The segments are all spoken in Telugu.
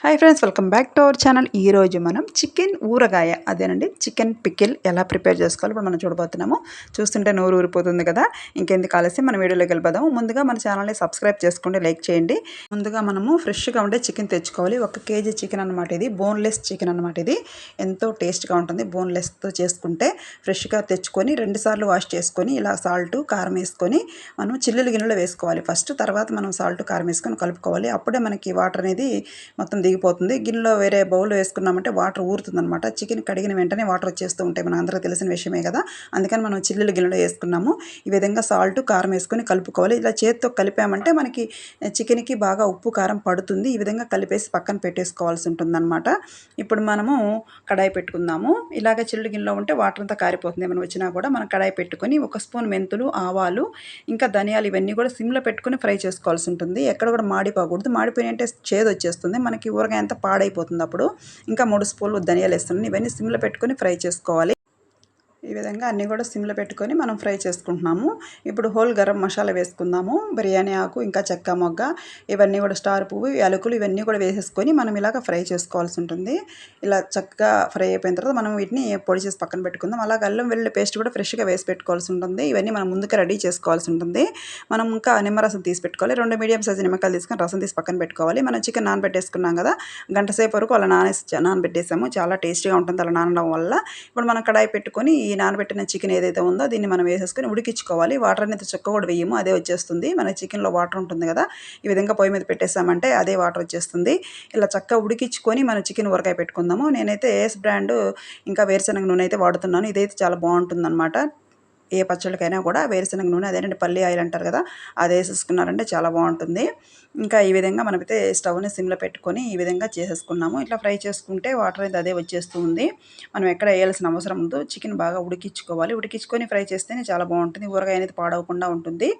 Hi friends, welcome back to our channel. ఈరోజు మనం చికెన్ ఊరగాయ అదేనండి చికెన్ పికిల్ ఎలా ప్రిపేర్ చేసుకోవాలో ఇప్పుడు మనం చూడబోతున్నాము. చూస్తుంటే నోరు ఊరిపోతుంది కదా. ఇంకెందుకు ఆలస్యం, మన వీడియోలోకి వెళ్ళిపోదాము. ముందుగా మన ఛానల్ని సబ్స్క్రైబ్ చేసుకోండి, లైక్ చేయండి. ముందుగా మనము ఫ్రెష్గా ఉండే చికెన్ తెచ్చుకోవాలి. 1 కేజీ చికెన్ అనమాట ఇది. బోన్లెస్ చికెన్ అనమాట ఇది. ఎంతో టేస్ట్గా ఉంటుంది. బోన్లెస్తో చేసుకుంటే ఫ్రెష్గా తెచ్చుకొని 2 సార్లు వాష్ చేసుకొని ఇలా సాల్ట్ కారం వేసుకొని మనం చిల్లులు గిన్నెలో వేసుకోవాలి ఫస్ట్. తర్వాత మనం సాల్ట్ కారం వేసుకొని కలుపుకోవాలి. అప్పుడే మనకి వాటర్ అనేది మొత్తం దిగిపోతుంది. గిన్నెలో వేరే బౌల్ వేసుకున్నామంటే వాటర్ ఊరుతుందనమాట. చికెన్ కడిగిన వెంటనే వాటర్ వచ్చేస్తూ ఉంటాయి, మన అందరికీ తెలిసిన విషయమే కదా. అందుకని మనం చిల్లులు గిన్నెలో వేసుకున్నాము. ఈ విధంగా సాల్ట్ కారం వేసుకొని కలుపుకోవాలి. ఇలా చేతితో కలిపామంటే మనకి చికెన్కి బాగా ఉప్పు కారం పడుతుంది. ఈ విధంగా కలిపేసి పక్కన పెట్టేసుకోవాల్సి ఉంటుందన్నమాట. ఇప్పుడు మనము కడాయి పెట్టుకుందాము. ఇలాగ చిల్లులు గిన్నెలో ఉంటే వాటర్ అంతా కారిపోతుంది. ఏమైనా వచ్చినా కూడా మనం కడాయి పెట్టుకొని 1 స్పూన్ మెంతులు, ఆవాలు, ఇంకా ధనియాలు ఇవన్నీ కూడా సిమ్లో పెట్టుకొని ఫ్రై చేసుకోవాల్సి ఉంటుంది. ఎక్కడ కూడా మాడిపోకూడదు. మాడిపోయినంటే చేదు వచ్చేస్తుంది మనకి, ఊరగాయ అంతా పాడైపోతుంది అప్పుడు. ఇంకా 3 స్పూన్లు ధనియాలు వేస్తున్నాను. ఇవన్నీ సిమ్లో పెట్టుకొని ఫ్రై చేసుకోవాలి. ఈ విధంగా అన్నీ కూడా సిమ్లో పెట్టుకొని మనం ఫ్రై చేసుకుంటున్నాము. ఇప్పుడు హోల్ గరం మసాలా వేసుకుందాము. బిర్యానీ ఆకు, ఇంకా చెక్క మొగ్గ, ఇవన్నీ కూడా స్టార్ పువ్వు, యాలకులు ఇవన్నీ కూడా వేసేసుకొని మనం ఇలాగ ఫ్రై చేసుకోవాల్సి ఉంటుంది. ఇలా చక్కగా ఫ్రై అయిపోయిన తర్వాత మనం వీటిని పొడి చేసి పక్కన పెట్టుకుందాం. అలాగే అల్లం వెల్లుల్లి పేస్ట్ కూడా ఫ్రెష్గా వేసి పెట్టుకోవాల్సి ఉంటుంది. ఇవన్నీ మనం ముందుగా రెడీ చేసుకోవాల్సి ఉంటుంది. మనం ఇంకా నిమ్మరసం తీసి పెట్టుకోవాలి. 2 మీడియం సైజు నిమ్మకాయలు తీసుకొని రసం తీసి పక్కన పెట్టుకోవాలి. మనం చికెన్ నానబెట్టేసుకున్నాం కదా, గంట సేపు వరకు అలా నానబెట్టేసాము. చాలా టేస్టీగా ఉంటుంది అలా నానడం వల్ల. ఇప్పుడు మనం కడాయి పెట్టుకొని ఈ నానబెట్టిన చికెన్ ఏదైతే ఉందో దీన్ని మనం వేసేసుకొని ఉడికించుకోవాలి. వాటర్ అనేది చుక్క కూడా వేయము, అదే వచ్చేస్తుంది. మన చికెన్లో వాటర్ ఉంటుంది కదా, ఈ విధంగా పొయ్యి మీద పెట్టేసామంటే అదే వాటర్ వచ్చేస్తుంది. ఇలా చక్కగా ఉడికించుకొని మనం చికెన్ ఊరగాయ పెట్టుకుందాము. నేనైతే ఏస్ బ్రాండ్ ఇంకా వేరుశనగ నూనె అయితే వాడుతున్నాను. ఇదైతే చాలా బాగుంటుందన్నమాట. ఏ పచ్చళ్ళకైనా కూడా వేరుశనగ నూనె, అదేనండి పల్లి ఆయిల్ అంటారు కదా, అది వేసేసుకున్నారంటే చాలా బాగుంటుంది. ఇంకా ఈ విధంగా మనమైతే స్టవ్ని సిమ్లో పెట్టుకొని ఈ విధంగా చేసేసుకున్నాము. ఇట్లా ఫ్రై చేసుకుంటే వాటర్ అనేది అదే వచ్చేస్తూ ఉంది. మనం ఎక్కడ వేయాల్సిన అవసరం ఉండదు. చికెన్ బాగా ఉడికించుకోవాలి. ఉడికించుకొని ఫ్రై చేస్తేనే చాలా బాగుంటుంది. ఊరగాయ అనేది పాడవకుండా ఉంటుంది.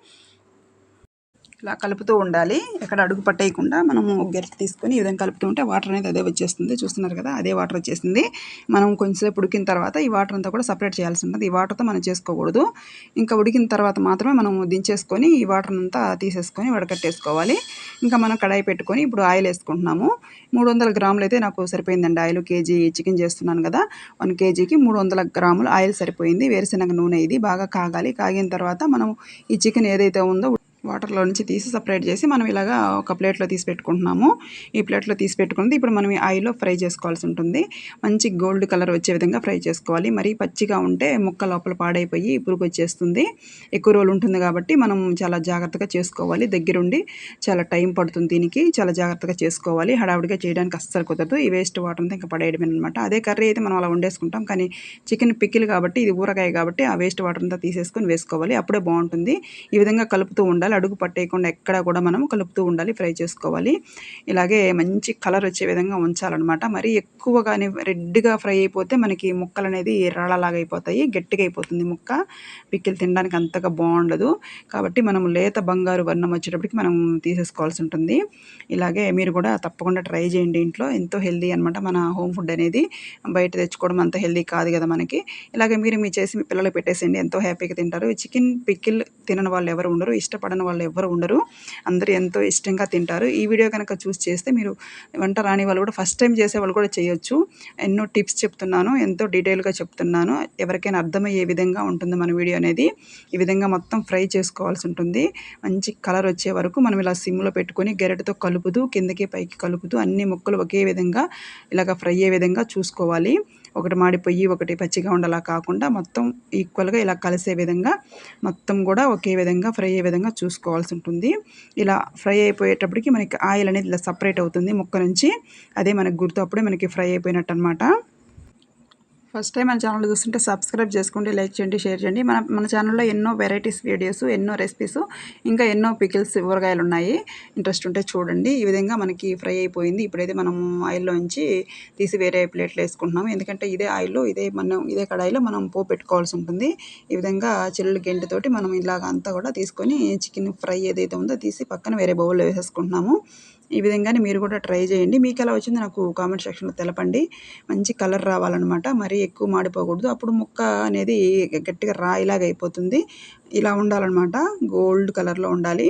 ఇలా కలుపుతూ ఉండాలి. ఎక్కడ అడుగు పట్టేయకుండా మనము గరిటె తీసుకొని ఈ విధంగా కలుపుతూ ఉంటే వాటర్ అనేది అదే వచ్చేస్తుంది. చూస్తున్నారు కదా, అదే వాటర్ వచ్చేసింది. మనం కొంచెంసేపు ఉడికిన తర్వాత ఈ వాటర్ అంతా కూడా సపరేట్ చేయాల్సి ఉంటుంది. ఈ వాటర్తో మనం చేసుకోకూడదు. ఇంకా ఉడికిన తర్వాత మాత్రమే మనం దించేసుకొని ఈ వాటర్ అంతా తీసేసుకొని వడకట్టేసుకోవాలి. ఇంకా మనం కడాయి పెట్టుకొని ఇప్పుడు ఆయిల్ వేసుకుంటున్నాము. 300 గ్రాములు అయితే నాకు సరిపోయిందండి ఆయిల్. కేజీ చికెన్ చేస్తున్నాను కదా, 1 కేజీకి 300 గ్రాములు ఆయిల్ సరిపోయింది. వేరుశనగ నూనె ఇది బాగా కాగాలి. కాగిన తర్వాత మనం ఈ చికెన్ ఏదైతే ఉందో వాటర్లో నుంచి తీసి సపరేట్ చేసి మనం ఇలాగా ఒక ప్లేట్లో తీసి పెట్టుకుంటున్నాము. ఈ ప్లేట్లో తీసి పెట్టుకుంది ఇప్పుడు మనం ఈ ఆయిల్లో ఫ్రై చేసుకోవాల్సి ఉంటుంది. మంచి గోల్డ్ కలర్ వచ్చే విధంగా ఫ్రై చేసుకోవాలి. మరీ పచ్చిగా ఉంటే ముక్క లోపల పాడైపోయి పురుగు వచ్చేస్తుంది. ఎక్కువ రోజులు ఉంటుంది కాబట్టి మనం చాలా జాగ్రత్తగా చేసుకోవాలి. దగ్గరుండి చాలా టైం పడుతుంది దీనికి. చాలా జాగ్రత్తగా చేసుకోవాలి. హడావుడిగా చేయడానికి అస్సలు కుదరదు. ఈ వేస్ట్ వాటర్ అంతా ఇంకా పడేయడమే అనమాట. అదే కర్రీ అయితే మనం అలా వండేసుకుంటాం, కానీ చికెన్ పికిల్ కాబట్టి ఇది ఊరగాయ కాబట్టి ఆ వేస్ట్ వాటర్ అంతా తీసేసుకొని వేసుకోవాలి. అప్పుడే బాగుంటుంది. ఈ విధంగా కలుపుతూ ఉండాలి. అడుగు పట్టేయకుండా ఎక్కడ కూడా మనం కలుపుతూ ఉండాలి, ఫ్రై చేసుకోవాలి. ఇలాగే మంచి కలర్ వచ్చే విధంగా ఉంచాలన్నమాట. మరీ ఎక్కువగానే రెడ్గా ఫ్రై అయిపోతే మనకి ముక్కలు అనేది రాళ్ళలాగా అయిపోతాయి, గట్టిగా అయిపోతుంది ముక్క. పిక్కిలు తినడానికి అంతగా బాగుండదు. కాబట్టి మనం లేత బంగారు వర్ణం వచ్చేటప్పటికి మనం తీసేసుకోవాల్సి ఉంటుంది. ఇలాగే మీరు కూడా తప్పకుండా ట్రై చేయండి ఇంట్లో. ఎంతో హెల్దీ అనమాట మన హోమ్ ఫుడ్ అనేది. బయట తెచ్చుకోవడం అంత హెల్దీ కాదు కదా మనకి. ఇలాగే మీరు చేసి మీ పిల్లలు పెట్టేసేయండి, ఎంతో హ్యాపీగా తింటారు. చికెన్ పికిల్ తినని వాళ్ళు ఎవరు ఉండరు, ఇష్టపడని వాళ్ళు ఎవరు ఉండరు. అందరూ ఎంతో ఇష్టంగా తింటారు. ఈ వీడియో కనుక చూసి చేస్తే మీరు వంట రాని వాళ్ళు కూడా ఫస్ట్ టైం చేసేవాళ్ళు కూడా చేయొచ్చు. ఎన్నో టిప్స్ చెప్తున్నాను, ఎంతో డీటెయిల్గా చెప్తున్నాను. ఎవరికైనా అర్థమయ్యే విధంగా ఉంటుంది మన వీడియో అనేది. ఈ విధంగా మొత్తం ఫ్రై చేసుకోవాల్సి ఉంటుంది. మంచి కలర్ వచ్చే వరకు మనం ఇలా సిమ్లో పెట్టుకొని గరిటెతో కలుపుతూ కిందకి పైకి కలుపుతూ అన్ని ముక్కలు ఒకే విధంగా ఇలాగ ఫ్రై అయ్యే విధంగా చూసుకోవాలి. ఒకటి మాడిపోయి ఒకటి పచ్చిగా ఉండలా కాకుండా మొత్తం ఈక్వల్గా ఇలా కలిసే విధంగా మొత్తం కూడా ఒకే విధంగా ఫ్రై అయ్యే విధంగా చూసుకోవాల్సి ఉంటుంది. ఇలా ఫ్రై అయిపోయేటప్పటికి మనకి ఆయిల్ అనేది ఇలా సపరేట్ అవుతుంది ముక్క నుంచి. అదే మనకు గుర్తు, అప్పుడే మనకి ఫ్రై అయిపోయినట్టు అనమాట. ఫస్ట్ టైం మన ఛానల్ చూస్తుంటే సబ్స్క్రైబ్ చేసుకోండి, లైక్ చేయండి, షేర్ చేయండి. మన ఛానల్లో ఎన్నో వెరైటీస్ వీడియోస్, ఎన్నో రెసిపీస్, ఇంకా ఎన్నో పికిల్స్ ఊరగాయలు ఉన్నాయి. ఇంట్రెస్ట్ ఉంటే చూడండి. ఈ విధంగా మనకి ఫ్రై అయిపోయింది. ఇప్పుడైతే మనము ఆయిల్లో నుంచి తీసి వేరే ప్లేట్లో వేసుకుంటున్నాము. ఎందుకంటే ఇదే ఆయిల్లో ఇదే కడాయిలో మనం పోపు పెట్టుకోవాల్సి ఉంటుంది. ఈ విధంగా చిల్లులు గెంటితోటి మనం ఇలాగ అంతా కూడా తీసుకొని చికెన్ ఫ్రై ఏదైతే ఉందో తీసి పక్కన వేరే బౌల్లో వేసేసుకుంటున్నాము. ఈ విధంగానే మీరు కూడా ట్రై చేయండి. మీకు ఎలా వచ్చిందో నాకు కామెంట్ సెక్షన్లో తెలపండి. మంచి కలర్ రావాలన్నమాట, మరీ ఎక్కువ మాడిపోకూడదు. అప్పుడు ముక్క అనేది గట్టిగా రాయిలాగా అయిపోతుంది. ఇలా ఉండాలన్నమాట, గోల్డ్ కలర్లో ఉండాలి.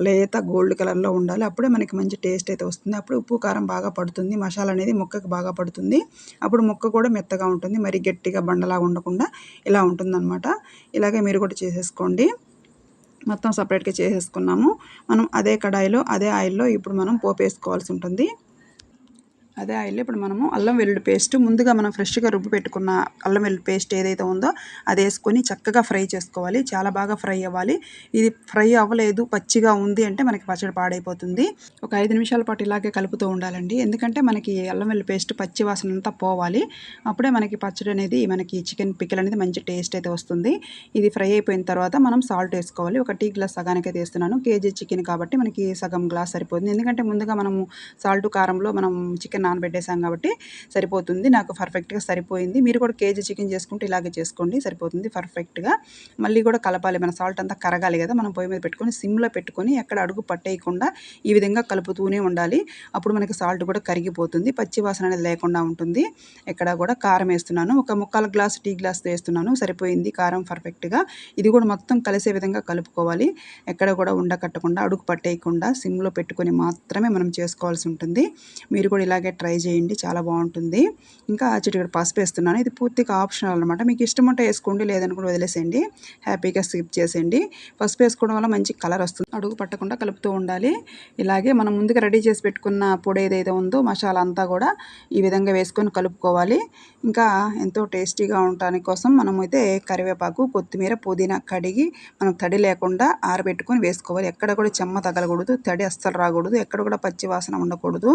లేత గోల్డ్ కలర్లో ఉండాలి. అప్పుడే మనకి మంచి టేస్ట్ అయితే వస్తుంది. అప్పుడు ఉప్పు కారం బాగా పడుతుంది, మసాలా అనేది ముక్కకి బాగా పడుతుంది. అప్పుడు ముక్క కూడా మెత్తగా ఉంటుంది, మరి గట్టిగా బండలాగా ఉండకుండా ఇలా ఉంటుందన్నమాట. ఇలాగే మీరు కూడా చేసేసుకోండి. మొత్తం సపరేట్గా చేసేసుకున్నాము. మనం అదే కడాయిలో అదే ఆయిల్లో ఇప్పుడు మనం పోపు వేసుకోవాల్సి ఉంటుంది. అదే ఆయిల్లో ఇప్పుడు మనము అల్లం వెల్లుల్లి పేస్ట్ ముందుగా మనం ఫ్రెష్గా రుబ్బు పెట్టుకున్న అల్లం వెల్లుల్లి పేస్ట్ ఏదైతే ఉందో అది వేసుకొని చక్కగా ఫ్రై చేసుకోవాలి. చాలా బాగా ఫ్రై అవ్వాలి. ఇది ఫ్రై అవ్వలేదు, పచ్చిగా ఉంది అంటే మనకి పచ్చడి పాడైపోతుంది. ఒక 5 నిమిషాల పాటు ఇలాగే కలుపుతూ ఉండాలండి. ఎందుకంటే మనకి అల్లం వెల్లుల్లి పేస్ట్ పచ్చి వాసన అంతా పోవాలి. అప్పుడే మనకి పచ్చడి అనేది, మనకి చికెన్ పికిల్ అనేది మంచి టేస్ట్ అయితే వస్తుంది. ఇది ఫ్రై అయిపోయిన తర్వాత మనం సాల్ట్ వేసుకోవాలి. ఒక టీ గ్లాస్ సగానికి అయితే వేస్తున్నాను. కేజీ చికెన్ కాబట్టి మనకి సగం గ్లాస్ సరిపోతుంది. ఎందుకంటే ముందుగా మనము సాల్ట్ కారంలో మనం చికెన్ నానబెట్టేసాం కాబట్టి సరిపోతుంది. నాకు పర్ఫెక్ట్గా సరిపోయింది. మీరు కూడా కేజీ చికెన్ చేసుకుంటే ఇలాగే చేసుకోండి, సరిపోతుంది పర్ఫెక్ట్గా. మళ్ళీ కూడా కలపాలి, మన సాల్ట్ అంతా కరగాలి కదా. మనం పొయ్యి మీద పెట్టుకొని సిమ్లో పెట్టుకొని ఎక్కడ అడుగు పట్టేయకుండా ఈ విధంగా కలుపుతూనే ఉండాలి. అప్పుడు మనకి సాల్ట్ కూడా కరిగిపోతుంది, పచ్చి వాసన అనేది లేకుండా ఉంటుంది. ఎక్కడ కూడా కారం వేస్తున్నాను, ఒక 1/4 గ్లాస్ టీ గ్లాస్ వేస్తున్నాను, సరిపోయింది కారం పర్ఫెక్ట్గా. ఇది కూడా మొత్తం కలిసే విధంగా కలుపుకోవాలి. ఎక్కడ కూడా ఉండకట్టకుండా అడుగు పట్టేయకుండా సిమ్లో పెట్టుకొని మాత్రమే మనం చేసుకోవాల్సి ఉంటుంది. మీరు కూడా ఇలాగే ట్రై చేయండి, చాలా బాగుంటుంది. ఇంకా చిటికెడు పసుపు వేస్తున్నాను. ఇది పూర్తిగా ఆప్షనల్ అనమాట. మీకు ఇష్టం ఉంటే వేసుకోండి, లేదనుకుంటే వదిలేసేయండి, హ్యాపీగా స్కిప్ చేసేయండి. పసుపు వేసుకోవడం వల్ల మంచి కలర్ వస్తుంది. అడుగు పట్టకుండా కలుపుతూ ఉండాలి. ఇలాగే మనం ముందుగా రెడీ చేసి పెట్టుకున్న పొడి ఏదైతే ఉందో మసాలా అంతా కూడా ఈ విధంగా వేసుకొని కలుపుకోవాలి. ఇంకా ఎంతో టేస్టీగా ఉండటానికి కోసం మనమైతే కరివేపాకు, కొత్తిమీర, పుదీనా కడిగి మనం తడి లేకుండా ఆరబెట్టుకొని వేసుకోవాలి. ఎక్కడ కూడా చెమ్మ తగలకూడదు, తడి అస్సలు రాకూడదు, ఎక్కడ కూడా పచ్చి వాసన ఉండకూడదు.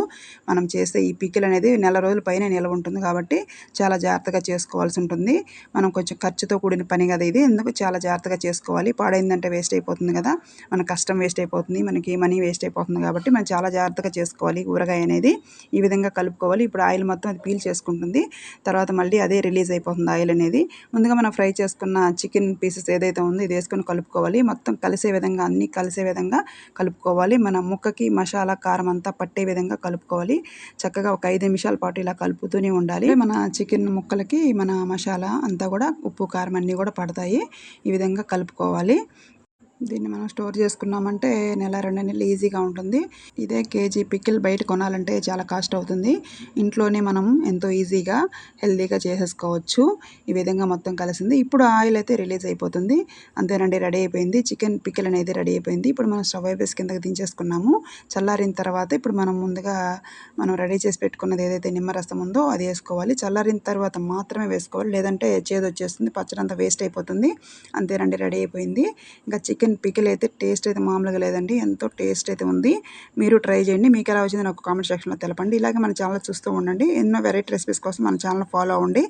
మనం చేసే ఈ పికిల్ అనేది నెల రోజుల పైన నిల్వ ఉంటుంది కాబట్టి చాలా జాగ్రత్తగా చేసుకోవాల్సి ఉంటుంది. మనం కొంచెం ఖర్చుతో కూడిన పని కదా ఇది, ఎందుకు చాలా జాగ్రత్తగా చేసుకోవాలి. పాడైందంటే వేస్ట్ అయిపోతుంది కదా, మన కష్టం వేస్ట్ అయిపోతుంది, మనకి మనీ వేస్ట్ అయిపోతుంది. కాబట్టి మనం చాలా జాగ్రత్తగా చేసుకోవాలి ఊరగాయ అనేది. ఈ విధంగా కలుపుకోవాలి. ఇప్పుడు ఆయిల్ మొత్తం అది పీల్ చేసుకుంటుంది, తర్వాత మళ్ళీ అదే రిలీజ్ అయిపోతుంది ఆయిల్ అనేది. ముందుగా మనం ఫ్రై చేసుకున్న చికెన్ పీసెస్ ఏదైతే ఉందో ఇది వేసుకొని కలుపుకోవాలి. మొత్తం కలిసే విధంగా, అన్నీ కలిసే విధంగా కలుపుకోవాలి. మన ముక్కకి మసాలా కారం అంతా పట్టే విధంగా కలుపుకోవాలి. చక్కగా ఒక 5 నిమిషాల పాటు ఇలా కలుపుతూనే ఉండాలి. మన చికెన్ ముక్కలకి మన మసాలా అంతా కూడా ఉప్పు కారం అన్నీ కూడా పడతాయి. ఈ విధంగా కలుపుకోవాలి. దీన్ని మనం స్టోర్ చేసుకున్నామంటే నెల 2 నెలలు ఈజీగా ఉంటుంది. ఇదే కేజీ పికిల్ బయట కొనాలంటే చాలా కాస్ట్ అవుతుంది. ఇంట్లోనే మనం ఎంతో ఈజీగా హెల్తీగా చేసేసుకోవచ్చు. ఈ విధంగా మొత్తం కలిసింది. ఇప్పుడు ఆయిల్ అయితే రిలీజ్ అయిపోతుంది. అంతేనండి, రెడీ అయిపోయింది. చికెన్ పికిల్ అనేది రెడీ అయిపోయింది. ఇప్పుడు మనం స్టవ్ అయిపోయి కిందకి దించేసుకున్నాము. చల్లారిన తర్వాత ఇప్పుడు మనం ముందుగా మనం రెడీ చేసి పెట్టుకున్నది ఏదైతే నిమ్మరసం ఉందో అది వేసుకోవాలి. చల్లారిన తర్వాత మాత్రమే వేసుకోవాలి, లేదంటే చేదు వచ్చేస్తుంది, పచ్చడి అంతా వేస్ట్ అయిపోతుంది. అంతేనండి, రెడీ అయిపోయింది. ఇంకా చికెన్ పికిల్ అయితే టేస్ట్ అయితే మామూలుగా లేదండి, ఎంతో టేస్ట్ అయితే ఉంది. మీరు ట్రై చేయండి. మీకు ఎలా వచ్చింది నాకు కామెంట్ సెక్షన్లో తెలపండి. ఇలాగే మన ఛానల్ చూస్తూ ఉండండి. ఎన్నో వెరైటీ రెసిపీస్ కోసం మన ఛానల్ ఫాలో అవ్వండి.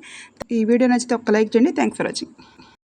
ఈ వీడియో నచ్చితే ఒక లైక్ చేయండి. Thanks for watching.